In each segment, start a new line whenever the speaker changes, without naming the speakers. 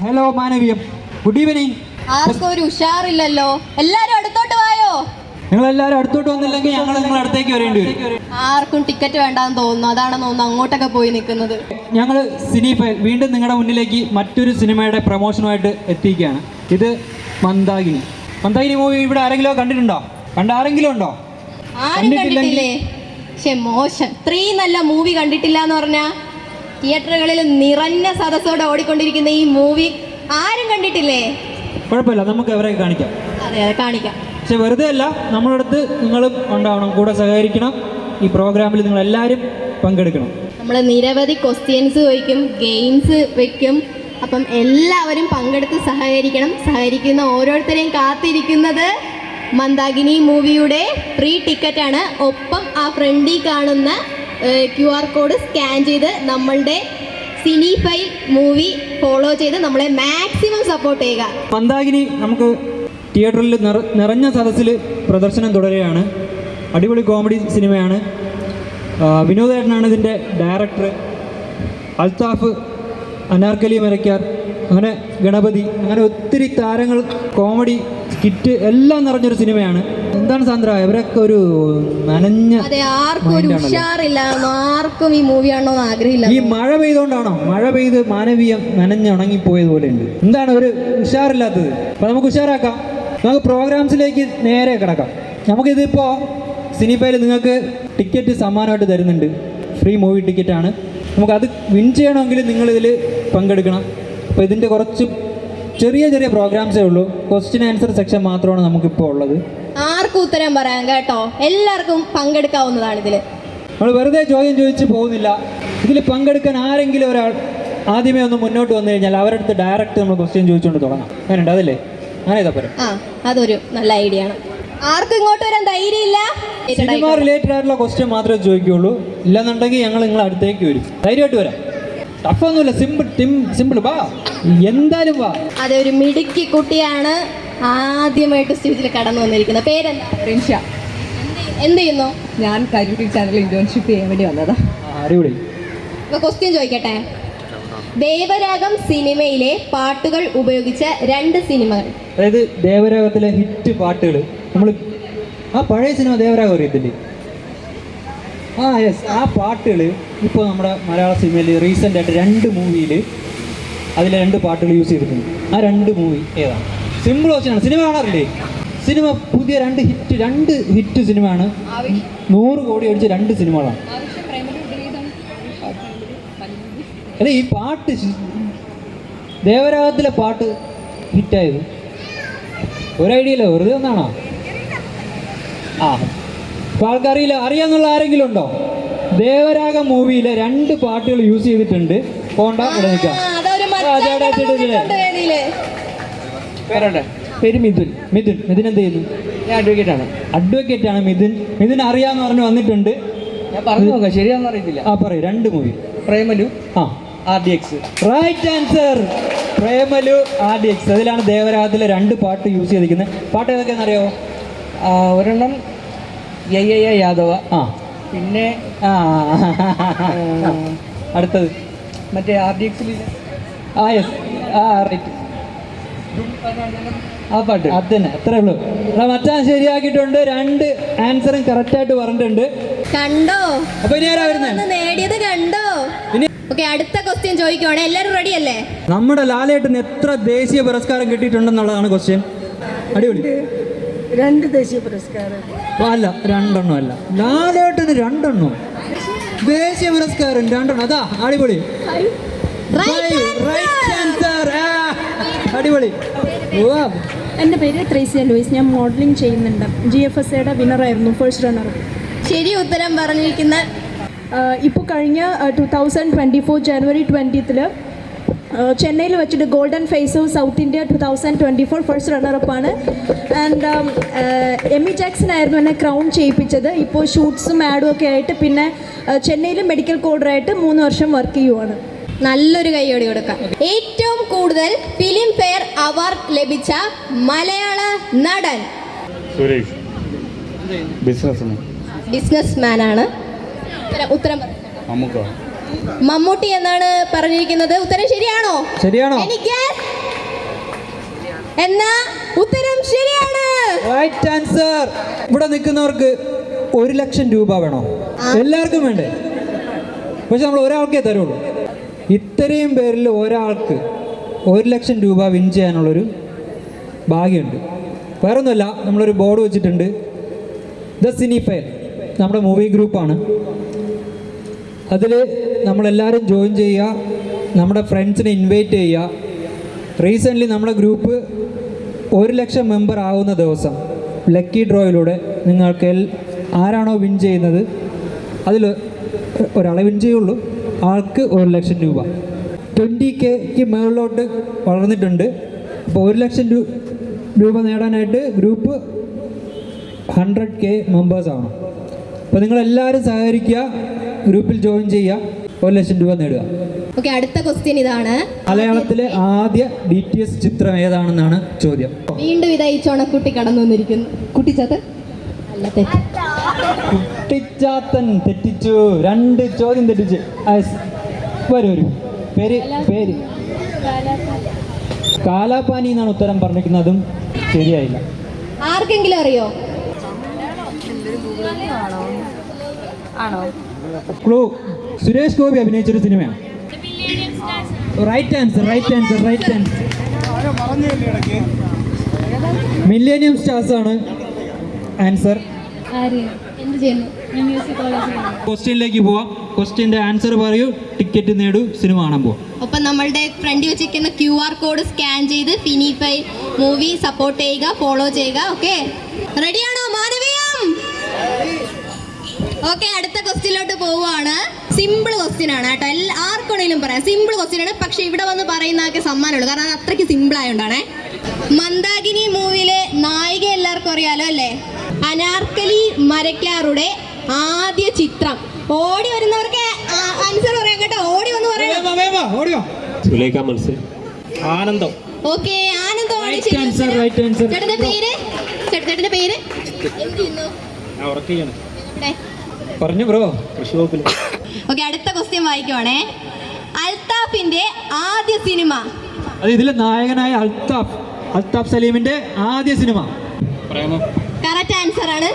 Hello Manaveeyam, good evening.
ആർക്കും ഒരു ഉഷാറില്ലല്ലോ. എല്ലാരും അടുത്തോട്ട് വായോ.
നിങ്ങളെല്ലാവരും അടുത്തോട്ട് വന്നില്ലെങ്കിൽ ഞങ്ങൾ നിങ്ങളുടെ അടുത്തേക്ക് വരേണ്ടി വരും.
ആർക്കും ടിക്കറ്റ് വേണ്ടാന്ന് തോന്നുന്നു. അതാണെന്ന് തോന്നുന്നു അങ്ങോട്ടൊക്കെ പോയി നിൽക്കുന്നത്.
ഞങ്ങൾ സിനിഫൈൽ വീണ്ടും നിങ്ങളുടെ മുന്നിലേക്ക് മറ്റൊരു സിനിമയുടെ പ്രൊമോഷനുമായിട്ട് എത്തിക്കുകയാണ്. ഇത് മന്ദാകിനി. മന്ദാകിനി മൂവി ഇവിടെ ആരെങ്കിലും കണ്ടിട്ടുണ്ടോ? ആരെങ്കിലും ഉണ്ടോ?
ആരും കണ്ടിട്ടില്ലേ? പക്ഷെ മോശം. ഇത്രയും നല്ല മൂവി കണ്ടിട്ടില്ല എന്ന് പറഞ്ഞാൽ തിയേറ്ററുകളിൽ നിറഞ്ഞ സദസ്സോടെ ഓടിക്കൊണ്ടിരിക്കുന്ന ഈ മൂവി ആരും കണ്ടിട്ടില്ലേ?
കുഴപ്പമില്ല, നമുക്ക് അവരെ കാണിക്കാം.
അതെ അതെ, കാണിക്കാം.
പക്ഷെ വെറുതെ അല്ല, നമ്മളടുത്ത് നിങ്ങളും ഉണ്ടാവണം, കൂടെ സഹകരിക്കണം. ഈ പ്രോഗ്രാമിൽ നിങ്ങൾ എല്ലാവരും പങ്കെടുക്കണം.
നമ്മൾ നിരവധി ക്വസ്റ്റ്യൻസ് വയ്ക്കും, ഗെയിംസ് വയ്ക്കും. അപ്പം എല്ലാവരും പങ്കെടുത്ത് സഹകരിക്കണം. സഹകരിക്കുന്ന ഓരോരുത്തരെയും കാത്തിരിക്കുന്നത് മന്ദാകിനി മൂവിയുടെ ഫ്രീ ടിക്കറ്റാണ്. ഒപ്പം ആ ഫ്രണ്ടിൽ കാണുന്ന QR കോഡ് സ്കാൻ ചെയ്ത് നമ്മളുടെ സിനിഫൈൽ മൂവി ഫോളോ ചെയ്ത് നമ്മളെ മാക്സിമം സപ്പോർട്ട് ചെയ്യുക.
മന്ദാകിനി നമുക്ക് തിയേറ്ററിൽ നിറഞ്ഞ സദസ്സിൽ പ്രദർശനം തുടരുകയാണ്. അടിപൊളി കോമഡി സിനിമയാണ്. വിനോദേട്ടനാണ് ഇതിൻ്റെ ഡയറക്ടർ. അൽത്താഫ്, അനാർക്കലി മരക്കാർ, അങ്ങനെ ഗണപതി, അങ്ങനെ ഒത്തിരി താരങ്ങൾ, കോമഡി സ്കിറ്റ് എല്ലാം നിറഞ്ഞൊരു സിനിമയാണ്. എന്താണ് സാന്ദ്ര, ഇവരൊക്കെ ഒരു നനഞ്ഞ,
ആർക്കും ഒരു ഉഷാറില്ല, ആർക്കും ഈ മൂവി ആണോ ആഗ്രഹമില്ല.
ഈ മഴ പെയ്തുകൊണ്ടാണോ? മഴ പെയ്ത് മാനവീയം നനഞ്ഞ് ഉണങ്ങിപ്പോയതുപോലെ ഉണ്ട്. എന്താണ് ഒരു ഉഷാറില്ലാത്തത്? അപ്പോൾ നമുക്ക് ഉഷാറാക്കാം. നമുക്ക് പ്രോഗ്രാംസിലേക്ക് നേരെ കിടക്കാം. നമുക്കിതിപ്പോൾ സിനിഫയിൽ നിങ്ങൾക്ക് ടിക്കറ്റ് സമ്മാനമായിട്ട് തരുന്നുണ്ട്. ഫ്രീ മൂവി ടിക്കറ്റാണ്. നമുക്കത് വിൻ ചെയ്യണമെങ്കിൽ നിങ്ങളിതിൽ പങ്കെടുക്കണം. അപ്പോൾ ഇതിൻ്റെ കുറച്ച് ചെറിയ ചെറിയ പ്രോഗ്രാംസേ ഉള്ളൂ. ക്വസ്റ്റ്യൻ ആൻസർ സെക്ഷൻ മാത്രമാണ് നമുക്കിപ്പോൾ ഉള്ളത്.
ആർക്കും ഉത്തരം പറയാം കേട്ടോ. എല്ലാവർക്കും പങ്കെടുക്കാവുന്നതാണ്. ഇതിൽ
നമ്മൾ വെറുതെ ചോദ്യം ചോദിച്ച് പോകുന്നില്ല. ഇതിൽ പങ്കെടുക്കാൻ ആരെങ്കിലും ഒരാൾ ആദ്യമേ ഒന്ന് മുന്നോട്ട് വന്നു കഴിഞ്ഞാൽ അവരുടെ അടുത്ത് ഡയറക്റ്റ് നമ്മൾ ക്വസ്റ്റ്യൻ ചോദിച്ചുകൊണ്ട് തുടങ്ങാം. അങ്ങനെയുണ്ട്, അതല്ലേ? അങ്ങനെ ഇതാ പറയാം.
അതൊരു നല്ല ഐഡിയ ആണ്. ആർക്കും ഇങ്ങോട്ട് വരാൻ ധൈര്യമില്ല.
സിനിമ റിലേറ്റഡ് ആയിട്ടുള്ള ക്വസ്റ്റ്യൻ മാത്രമേ ചോദിക്കുകയുള്ളൂ. ഇല്ലെന്നുണ്ടെങ്കിൽ ഞങ്ങൾ നിങ്ങളുടെ അടുത്തേക്ക് വരും. ധൈര്യമായിട്ട് വരാം. ടഫൊന്നുമില്ല, സിമ്പിൾ. വാ, എന്തായാലും വാ.
അതൊരു മിടുക്കി കുട്ടിയാണ് ആദ്യമായിട്ട് സ്റ്റേജിൽ കടന്നു വന്നിരിക്കുന്നത്. പേരെന്താ?
റിൻഷ.
എന്ത് ചെയ്യുന്നു?
ഞാൻ കരൂർ ചാനലിൽ ഇന്റേൺഷിപ്പ് ചെയ്യാൻ വേണ്ടി വന്നതാ.
അടിപൊളി.
ക്വസ്റ്റ്യൻ ചോദിക്കട്ടെ. ദേവരാഗം സിനിമയിലെ പാട്ടുകൾ ഉപയോഗിച്ച 2 സിനിമകൾ.
അതായത് ദേവരാഗത്തിലെ ഹിറ്റ് പാട്ടുകൾ. നമ്മൾ ആ പഴയ സിനിമ ദേവരാഗം അറിയത്തില്ലേ? യെസ്, ആ പാട്ടുകൾ ഇപ്പോൾ നമ്മുടെ മലയാള സിനിമയിൽ റീസെൻ്റ് ആയിട്ട് 2 മൂവിയിൽ അതിലെ 2 പാട്ടുകൾ യൂസ് ചെയ്തിട്ടുണ്ട്. ആ 2 മൂവി ഏതാണ്? സിമ്പിൾ ക്വസ്റ്റ്യനാണ്. സിനിമ കാണാറില്ലേ? സിനിമ പുതിയ 2 ഹിറ്റ് സിനിമയാണ്. 100 കോടി അടിച്ച 2 സിനിമകളാണ്. അല്ല, ഈ പാട്ട് ദേവരാഗത്തിലെ പാട്ട് ഹിറ്റായത് ഒരു ഐഡിയ ഇല്ല, വെറുതെ ഒന്നാണോ? ഇപ്പോൾ ആൾക്കറിയില്ല. അറിയാന്നുള്ള ആരെങ്കിലും ഉണ്ടോ? ദേവരാഗം മൂവിയിലെ 2 പാട്ടുകൾ യൂസ് ചെയ്തിട്ടുണ്ട്. പോണ്ട, ഇവിടെ നിൽക്കാം.
പേര് മിഥുൻ.
മിഥുൻ എന്ത് ചെയ്യുന്നു?
ഞാൻ
അഡ്വക്കേറ്റ് ആണ് മിഥുൻ അറിയാന്ന് പറഞ്ഞു വന്നിട്ടുണ്ട്.
ഞാൻ പറഞ്ഞു നോക്കാം, ശരിയാണെന്ന് അറിയത്തില്ല.
പറയൂ. 2 movie.
Premalu, RDX.
Right answer. Premalu, RDX. അതിലാണ് ദേവരാഗത്തിലെ 2 പാട്ട് യൂസ് ചെയ്തിരിക്കുന്നത്. പാട്ട് ഏതൊക്കെയാണെന്ന് അറിയാമോ?
ഒരെണ്ണം യാദവ.
പിന്നെ അടുത്തത്
മറ്റേ RDX.
Yes, right. ആ പാട്ട് അത് തന്നെ. അത്രേ ഉള്ളൂ. മച്ചാൻ ശരിയാക്കിയിട്ടുണ്ട്. 2 ആൻസറും കറക്റ്റായിട്ട് പറഞ്ഞിട്ടുണ്ട്.
കണ്ടോ?
അപ്പൊ ഇനി ആരാ വരുന്നത്?
നേടിയത് കണ്ടോ? ഓക്കെ, അടുത്ത ക്വസ്റ്റ്യൻ ചോദിക്കുവാണ്. എല്ലാവരും റെഡി അല്ലേ?
നമ്മുടെ ലാലേട്ടന് എത്ര ദേശീയ പുരസ്കാരം കിട്ടിയിട്ടുണ്ടെന്നുള്ളതാണ് ക്വസ്റ്റ്യൻ. അടിപൊളി.
2 ദേശീയ പുരസ്കാരം.
അല്ല, 2 അല്ല. ലാലേട്ടന് 2 ദേശീയ പുരസ്കാരം 2. അതാ അടിപൊളി. അടിപൊളി.
എൻ്റെ പേര് ട്രേസിയ ലൂയിസ്. ഞാൻ മോഡലിംഗ് ചെയ്യുന്നുണ്ട്. GFSAയുടെ വിന്നറായിരുന്നു, ഫസ്റ്റ് റണ്ണർ.
ശരി ഉത്തരം പറഞ്ഞിരിക്കുന്ന
ഇപ്പോൾ കഴിഞ്ഞ 2024 ജനുവരി 20th ചെന്നൈയിൽ വെച്ചിട്ട് golden face of South India 2024 first റണ്ണറപ്പാണ്. ആൻഡ് എമ്മി ജാക്സൺ ആയിരുന്നു എന്നെ ക്രൗൺ ചെയ്യിപ്പിച്ചത്. ഇപ്പോൾ ഷൂട്ട്സും ആഡും ഒക്കെ ആയിട്ട് പിന്നെ ചെന്നൈയിൽ മെഡിക്കൽ കോഡറായിട്ട് 3 വർഷം വർക്ക് ചെയ്യുവാണ്.
നല്ലൊരു കൈയോടി കൊടുക്കാം. ഏറ്റവും കൂടുതൽ ഫിലിം ഫെയർ അവാർഡ് ലഭിച്ച മലയാള നടൻ?
സുരേഷ്. ബിസിനസ്മാൻ ആണ്.
ഉത്തരം
നമുക്ക്
മമ്മൂട്ടി എന്നാണ് പറഞ്ഞിരിക്കുന്നത്. ഉത്തരം ശരിയാണോ?
ശരിയാണോ?
എനിക്ക് എന്നാ ഉത്തരം ശരിയാണ്.
Right answer. ഇവിടെ നിൽക്കുന്നവർക്ക് 1,00,000 രൂപ വേണോ? എല്ലാവർക്കും വേണ്ടേ? പക്ഷെ നമ്മൾ ഒരാൾക്കേ തരുള്ളൂ. ഇത്രയും പേരിൽ ഒരാൾക്ക് 1,00,000 രൂപ വിൻ ചെയ്യാനുള്ളൊരു ഭാഗ്യമുണ്ട്. വേറെ ഒന്നുമല്ല, നമ്മളൊരു ബോർഡ് വെച്ചിട്ടുണ്ട്. ദ സിനിഫയൽ നമ്മുടെ മൂവി ഗ്രൂപ്പാണ്. അതിൽ നമ്മളെല്ലാവരും ജോയിൻ ചെയ്യുക, നമ്മുടെ ഫ്രണ്ട്സിനെ ഇൻവൈറ്റ് ചെയ്യുക. റീസെൻ്റ്ലി നമ്മുടെ ഗ്രൂപ്പ് 1,00,000 മെമ്പർ ആവുന്ന ദിവസം ലക്കി ഡ്രോയിലൂടെ നിങ്ങൾക്ക് ആരാണോ വിൻ ചെയ്യുന്നത് അതിൽ ഒരാളെ വിൻ ചെയ്യുള്ളൂ. ആൾക്ക് 1,00,000 രൂപ. 20K മുകളിലോട്ട് വളർന്നിട്ടുണ്ട്. അപ്പോൾ 1,00,000 രൂപ നേടാനായിട്ട് ഗ്രൂപ്പ് 100K മെമ്പേഴ്സ് ആവണം. അപ്പോൾ നിങ്ങളെല്ലാവരും സഹകരിക്കുക, ഗ്രൂപ്പിൽ ജോയിൻ ചെയ്യുക, 1,00,000 രൂപ നേടുക.
ഓക്കെ, അടുത്ത ക്വസ്റ്റ്യൻ ഇതാണ്.
മലയാളത്തിലെ ആദ്യ DTS ചിത്രം ഏതാണെന്നാണ് ചോദ്യം.
വീണ്ടും ഇതാ ഈ ചൊണക്കുട്ടി കടന്നു വന്നിരിക്കുന്നു. കുട്ടിച്ചാത്തൻ അല്ല, തെറ്റ്.
കുട്ടിച്ചാത്തൻ തെറ്റിച്ചു. 2 ചോദ്യം തെറ്റിച്ച്. വരും പേര് കാലാപാനി എന്നാണ് ഉത്തരം പറഞ്ഞിരിക്കുന്നതും ശരിയായില്ല.
ആർക്കെങ്കിലും അറിയോ?
ക്ലൂ, സുരേഷ് ഗോപി അഭിനയിച്ചൊരു സിനിമയാണ്. Right answer. മില്ലേനിയം സ്റ്റാർസ് ആണ് ആൻസർ. ക്വസ്റ്റ്യനിലേക്ക് പോവാം. ക്വസ്റ്റ്യൻ്റെ ആൻസർ പറയൂ, ടിക്കറ്റ് നേടൂ, സിനിമ കാണാൻ പോവാം.
ഒപ്പം നമ്മളുടെ ഫ്രണ്ടിൽ വെച്ചിരിക്കുന്ന QR കോഡ് സ്കാൻ ചെയ്ത് ഫിനിഫൈ മൂവി സപ്പോർട്ട് ചെയ്യുക, ഫോളോ ചെയ്യുക. ഓക്കെ, റെഡിയാണോ മാനവീയം? ഓക്കെ, അടുത്ത ക്വസ്റ്റ്യനിലോട്ട് പോവുകയാണ്. സിമ്പിൾ ക്വസ്റ്റ്യൻ ആണ് കേട്ടോ, ആർക്കാണെങ്കിലും പറയാം. സിമ്പിൾ ക്വസ്റ്റ്യൻ ആണ്, പക്ഷെ ഇവിടെ വന്ന് പറയുന്നതൊക്കെ സമ്മാനമുള്ളൂ, കാരണം അത് അത്രയ്ക്ക് സിമ്പിൾ ആയതുകൊണ്ടാണേ. മന്ദാകിനി മൂവിയിലെ നായിക എല്ലാവർക്കും അറിയാലോ അല്ലേ? അനാർക്കലി മരക്കാറുടെ ആദ്യ ചിത്രം. ഓടി വരുന്നവർക്ക് ആൻസർ പറയാം കേട്ടോ, ഓടി വന്ന് പറയാം.
ആനന്ദം.
ഓക്കെ, ആനന്ദമാണ് ചേട്ടന്റെ പേര്.
പറഞ്ഞു ബ്രോ.
ഓക്കെ, അടുത്ത ക്വസ്റ്റ്യൻ വായിക്കുവാണേ. അൽത്താഫിന്റെ ആദ്യ സിനിമ.
അത് ഇതിലെ നായകനായ അൽത്താഫ് സലീമിന്റെ ആദ്യ സിനിമ.
കറക്റ്റ് ആൻസർ ആണ്.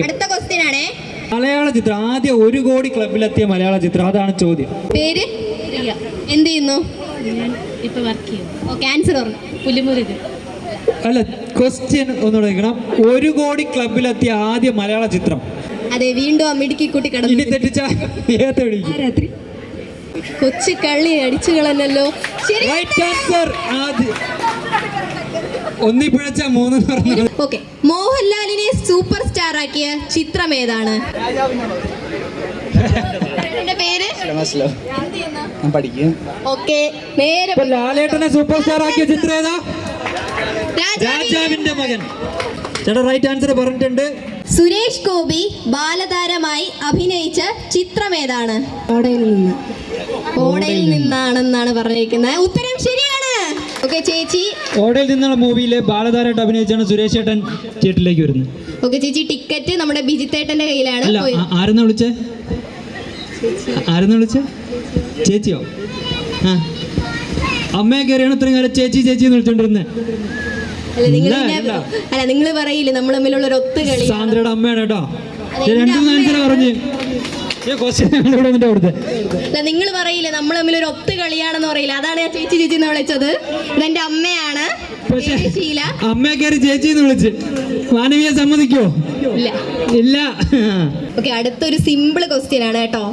അടുത്ത ക്വസ്റ്റ്യൻ ആണേ.
മലയാള ചിത്രം ആദ്യ 1 കോടി ക്ലബിലെത്തിയ മലയാള ചിത്രം, അതാണ് ചോദ്യം.
പേര്? എന്ത് ചെയ്യുന്നു?
ഇപ്പൊ വർക്ക് ചെയ്യും.
ഓക്കെ, ആൻസർ പറഞ്ഞു.
പുലിമുരുകൻ.
അല്ല, ക്വസ്റ്റ്യൻ ഒന്നുകൂടെ കേൾക്കണം. 1 കോടി ക്ലബിലെത്തിയ ആദ്യ മലയാള ചിത്രം.
അതെ, വീണ്ടും ആ മിടുക്കി കൂട്ടി
ഇനി
കടന്നു.
തെറ്റിച്ച
രാത്രി കൊച്ചു കള്ളി അടിച്ചു കളഞ്ഞല്ലോ.
Right answer. ഒന്നിപ്പിഴച്ച 3 പറഞ്ഞത്.
ഓക്കെ, മോഹൻലാലിനെ സൂപ്പർ സ്റ്റാർ ആക്കിയ ചിത്രം ഏതാണ്? പേര്? ഓക്കെ, നേരെ
ലാലേട്ടനെ സൂപ്പർ സ്റ്റാർ ആക്കിയ ചിത്രം ഏതാ? രാജാവിന്റെ മകൻ. ചേട്ടാ റൈറ്റ് ആൻസർ പറഞ്ഞിട്ടുണ്ട്.
സുരേഷ് ഗോപി ബാലതാരമായി അഭിനയിച്ച ചിത്രം ഏതാണ്? ഓടയിൽ നിന്നാണെന്നാണ് പറഞ്ഞിരിക്കുന്നത്. ഉത്തരം ശരിയാണ്. ഓക്കെ ചേച്ചി,
ഓടയിൽ നിന്നുള്ള മൂവിയിലെ ബാലതാരമായിട്ട് അഭിനയിച്ചാണ് സുരേഷ് ഏട്ടൻ തിയേറ്ററിലേക്ക് വരുന്നത്.
ഓക്കെ ചേച്ചി, ടിക്കറ്റ് നമ്മുടെ ബിജിത്തേട്ടന്റെ കയ്യിലാണ്.
അല്ല, ആരെന്നാ വിളിച്ചേ? ചേച്ചിയോ? ആ, അമ്മയെ കയറിയാണ് ഇത്രയും കാലം ചേച്ചി എന്ന് വിളിച്ചോണ്ടിരുന്നത്.
അല്ല, നിങ്ങൾ പറയില്ലേ നമ്മൾ തമ്മിലുള്ള ഒരു ഒത്തുകളി.
സാന്ദ്രയുടെ അമ്മയാണ് കേട്ടോ. 2 ആൻസർ പറഞ്ഞു.
അല്ല, നിങ്ങൾ പറയില്ലേ നമ്മൾ തമ്മിൽ ഒരു ഒത്തു കളിയാണെന്ന് പറയില്ല, അതാണ് ഞാൻ ചേച്ചി എന്ന് വിളിച്ചത്. ഇതെന്റെ അമ്മയാണ്, ശീല.
അമ്മയെ കയറി ചേച്ചി എന്ന് വിളിച്ച് മാനവിയെ സമ്മതിക്കോ? ഇല്ല.
ഓക്കെ, അടുത്തൊരു സിമ്പിൾ ക്വസ്റ്റ്യൻ ആണ് കേട്ടോ.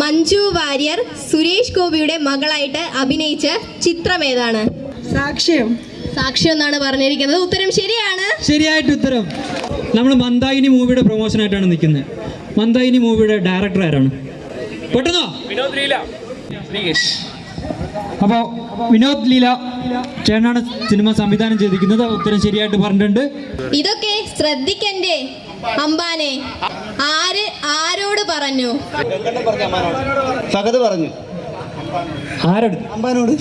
മഞ്ജു വാര്യർ സുരേഷ് ഗോപിയുടെ മകളായിട്ട് അഭിനയിച്ച ചിത്രം ഏതാണ്?
സാക്ഷ്യം
എന്നാണ് പറഞ്ഞിരിക്കുന്നത്. ഉത്തരം ശരിയാണ്.
ശരിയായിട്ട് ഉത്തരം. നമ്മൾ മന്ദാകിനി മൂവിയുടെ പ്രൊമോഷൻ ആയിട്ടാണ് നിൽക്കുന്നത്. മന്ദാകിനി മൂവിയുടെ ഡയറക്ടർ ആരാണ്? പെട്ടെന്നോ? അപ്പോൾ വിനോദ് ലീല ചേട്ടനാണ് സിനിമ സംവിധാനം ചെയ്തിരിക്കുന്നത്. ഉത്തരം ശരിയായിട്ട് പറഞ്ഞിട്ടുണ്ട്.
ഇതൊക്കെ ശ്രദ്ധിക്കണ്ടേ അമ്പാനെ? ആരോട് പറഞ്ഞു?
ഫഹദ് പറഞ്ഞു.
ആരോട്?
അമ്പാനോട്.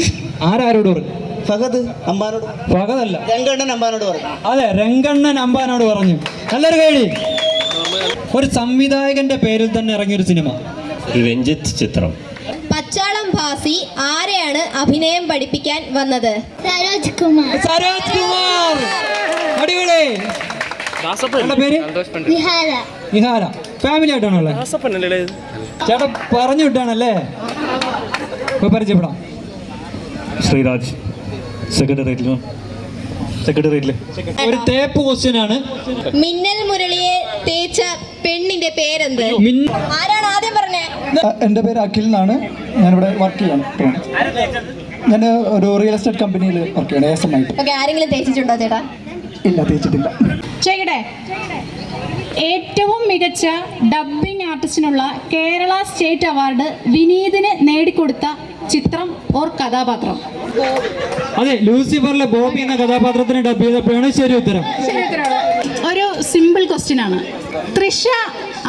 ആരോട് പറഞ്ഞു?
ഫഹദ് അമ്പാനോട്.
ഫഹദല്ല,
രംഗണ്ണൻ അമ്പാനോട് പറഞ്ഞു.
അതെ, രംഗണ്ണൻ അമ്പാനോട് പറഞ്ഞു. നല്ലൊരു കേടി. ഒരു സംവിധായകന്റെ പേരിൽ തന്നെ ഇറങ്ങിയൊരു സിനിമ.
രഞ്ജിത്ത് ചിത്രം.
പച്ചാളം ഭാസി ആരെയാണ് അഭിനയം പഠിപ്പിക്കാൻ വന്നത്?
സരോജ് കുമാർ. അടിപൊളി. അവളുടെ പേര് നിഹാര. ഫാമിലി ആയിട്ടാണല്ലേ? ചേട്ടാ പറഞ്ഞു വിട്ടാണല്ലേ? ഇപ്പൊ പരിചയപ്പെടാം.
ശ്രീരാജ്. സെക്രട്ടേറിയറ്റിൽ
ഒരു തേപ്പ് ക്വസ്റ്റ്യൻ ആണ്.
മിന്നൽ മുരളിയെ തേച്ച പെണ്ണിന്റെ പേരെന്ത്? ആരാണ് ആദ്യം പറഞ്ഞേ?
എൻ്റെ പേര് അഖിൽ എന്നാണ്. ഞാനിവിടെ വർക്ക് ചെയ്യാണ്. ഞാൻ ഒരു റിയൽ എസ്റ്റേറ്റ് കമ്പനിയിൽ വർക്ക് ചെയ്യണം ASM ആയിട്ട്.
ഓക്കെ, ആരെങ്കിലും തേച്ചിട്ടുണ്ടോ ചേട്ടാ?
ഇല്ല, തേച്ചിട്ടില്ല.
ചെയ്യട്ടെ. ഏറ്റവും മികച്ച ഡബ്ബിംഗ് ആർട്ടിസ്റ്റിനുള്ള കേരള സ്റ്റേറ്റ് അവാർഡ് വിനീതിന് നേടിക്കൊടുത്ത ചിത്രം ഓർ കഥാപാത്രം?
അതെ, ലൂസിഫറിലെ ബോബി എന്ന കഥാപാത്രത്തിന് ഡബ് ചെയ്തപ്പോഴാണ് ശരി ഉത്തരം.
ഒരു സിമ്പിൾ ക്വസ്റ്റ്യൻ ആണ്. തൃഷ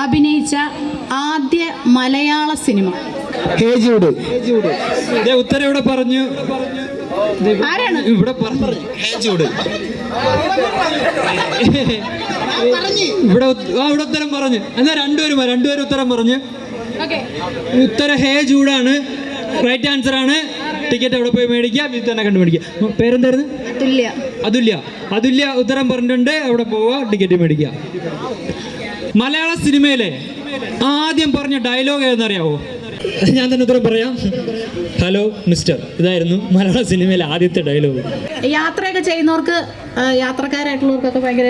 അഭിനയിച്ച ആദ്യ മലയാള സിനിമ?
ഉത്തരം ഇവിടെ പറഞ്ഞു.
ആരാണ്?
ഇവിടെ പറഞ്ഞു. ഇവിടെ ഉത്തരം പറഞ്ഞു. എന്നാ രണ്ടുപേരും ഉത്തരം പറഞ്ഞു. ഉത്തരം ഹേ ജൂഡാണ്. റൈറ്റ് ആൻസർ ആണ്. ടിക്കറ്റ് അവിടെ പോയി മേടിക്കുക, ഇത് തന്നെ കണ്ടുപിടിക്കുക. പേരെന്തായിരുന്നു? അതുല്യ ഉത്തരം പറഞ്ഞിട്ടുണ്ട്. അവിടെ പോവുക, ടിക്കറ്റ് മേടിക്കുക. മലയാള സിനിമയിലെ ആദ്യം പറഞ്ഞ ഡയലോഗ് ഏതെന്നറിയാവോ? ഞാൻ തന്നെ ഉത്തരം പറയാം. Hello mister. ഇതായിരുന്നു മലയാള സിനിമയിലെ ആദ്യത്തെ ഡയലോഗ്.
യാത്രയൊക്കെ ചെയ്യുന്നവർക്ക്, യാത്രക്കാരായിട്ടുള്ളവർക്കൊക്കെ ഭയങ്കര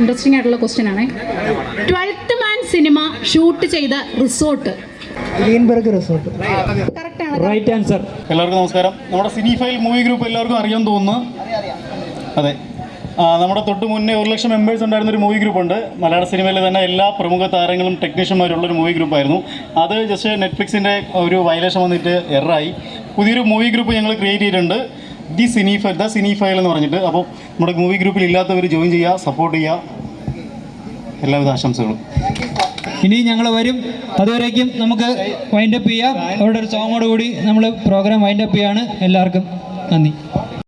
ഇൻട്രസ്റ്റിംഗ് ആയിട്ടുള്ള ക്വസ്റ്റ്യൻ ആണ്. 12th മാൻ സിനിമ ഷൂട്ട് ചെയ്ത റിസോർട്ട്?
Right answer.
എല്ലാവർക്കും നമസ്കാരം. നമ്മുടെ സിനിഫൈൽ മൂവി ഗ്രൂപ്പ് എല്ലാവർക്കും അറിയാൻ തോന്നുന്നു. അതെ, നമ്മുടെ തൊട്ട് മുന്നേ 1 ലക്ഷം മെമ്പേഴ്സ് ഉണ്ടായിരുന്നൊരു മൂവി ഗ്രൂപ്പുണ്ട്. മലയാള സിനിമയിലെ തന്നെ എല്ലാ പ്രമുഖ താരങ്ങളും ടെക്നീഷ്യന്മാരുള്ളൊരു മൂവി ഗ്രൂപ്പായിരുന്നു. അത് ജസ്റ്റ് നെറ്റ്ഫ്ലിക്സിൻ്റെ ഒരു വയലേഷൻ വന്നിട്ട് എററായി. പുതിയൊരു മൂവി ഗ്രൂപ്പ് ഞങ്ങൾ ക്രിയേറ്റ് ചെയ്തിട്ടുണ്ട്, ദ സിനിഫൈൽ എന്ന് പറഞ്ഞിട്ട്. അപ്പോൾ നമ്മുടെ മൂവി ഗ്രൂപ്പിൽ ഇല്ലാത്തവർ ജോയിൻ ചെയ്യുക, സപ്പോർട്ട് ചെയ്യുക. എല്ലാവിധ ആശംസകളും.
ഇനി ഞങ്ങൾ വരും. അതുവരേക്കും നമുക്ക് വൈൻഡപ്പ് ചെയ്യാം. അവരുടെ ഒരു സോങ്ങോട് കൂടി നമ്മൾ പ്രോഗ്രാം വൈൻഡപ്പ് ചെയ്യാണ്. എല്ലാവർക്കും നന്ദി.